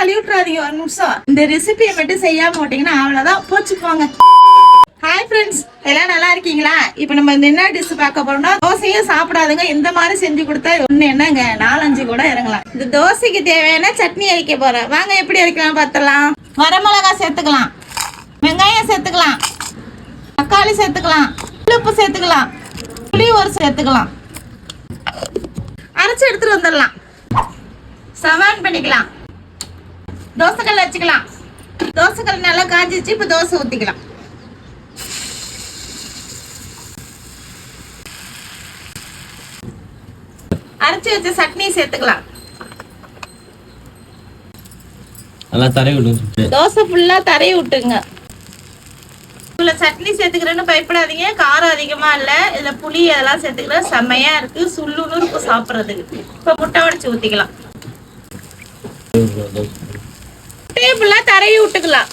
கழுவி விட்டுறாதீங்க ஒரு நிமிஷம். இந்த ரெசிபியை மட்டும் செய்யாம விட்டீங்கன்னா அவ்வளவுதான், போச்சுக்கோங்க. ஹாய் ஃப்ரெண்ட்ஸ், எல்லாம் நல்லா இருக்கீங்களா? இப்போ நம்ம என்ன டிஷ் பார்க்க போறோம்னா, தோசையும் சாப்பிடாதுங்க இந்த மாதிரி செஞ்சு கொடுத்தா ஒண்ணு என்னங்க 4-5 கூட இறங்கலாம். இந்த தோசைக்கு தேவையான சட்னி அரைக்க போறேன். வாங்க எப்படி அரைக்கலாம் பார்த்தலாம். வரமிளகாய் சேர்த்துக்கலாம், வெங்காயம் சேர்த்துக்கலாம், தக்காளி சேர்த்துக்கலாம், உப்பு சேர்த்துக்கலாம், புளி ஒரு சேர்த்துக்கலாம். அரைச்சு எடுத்துட்டு வந்துடலாம். சவான் பண்ணிக்கலாம். தோசைக்கல் வச்சுக்கலாம். தோசைக்கல் நல்லா காஞ்சிச்சு. இப்போ தோசை ஊற்றிக்கலாம். அரைச்சி வச்ச சட்னி சேர்த்துக்கலாம். தோசை ஃபுல்லா தரைய விட்டுங்க. இதுல சட்னி சேர்த்துக்கிறேன்னு பயப்படாதீங்க, காரம் அதிகமா இல்ல. இதுல புளி அதெல்லாம் சேர்த்துக்கிறேன், செம்மையா இருக்கு, சுள்ளுன்னு இருக்கும் சாப்பிட்றதுக்கு. இப்ப முட்டை உடைச்சு ஊத்திக்கலாம். டேபிள்ல தரைய விட்டுக்கலாம்.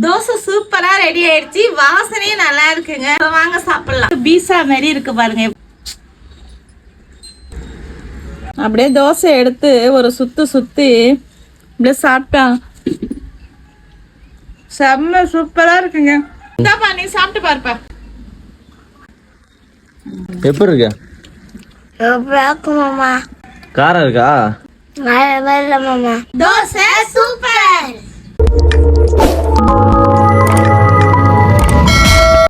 தோசை சூப்பரா ரெடி ஆயிடுச்சு. வாசனையே நல்லா இருக்குங்க. வாங்க சாப்பிடலாம். பீஸா மாதிரி இருக்கு பாருங்க. அப்படியே தோசை எடுத்து ஒரு சுத்தி அப்படியே சாப்பிட்டா செம்ம சூப்பரா இருக்குங்க. இந்தாப்பா நீ சாப்பிட்டு பாருப்பா. எப்படி இருக்கு? மாமா காரம் இருக்கா? மாமா தோசை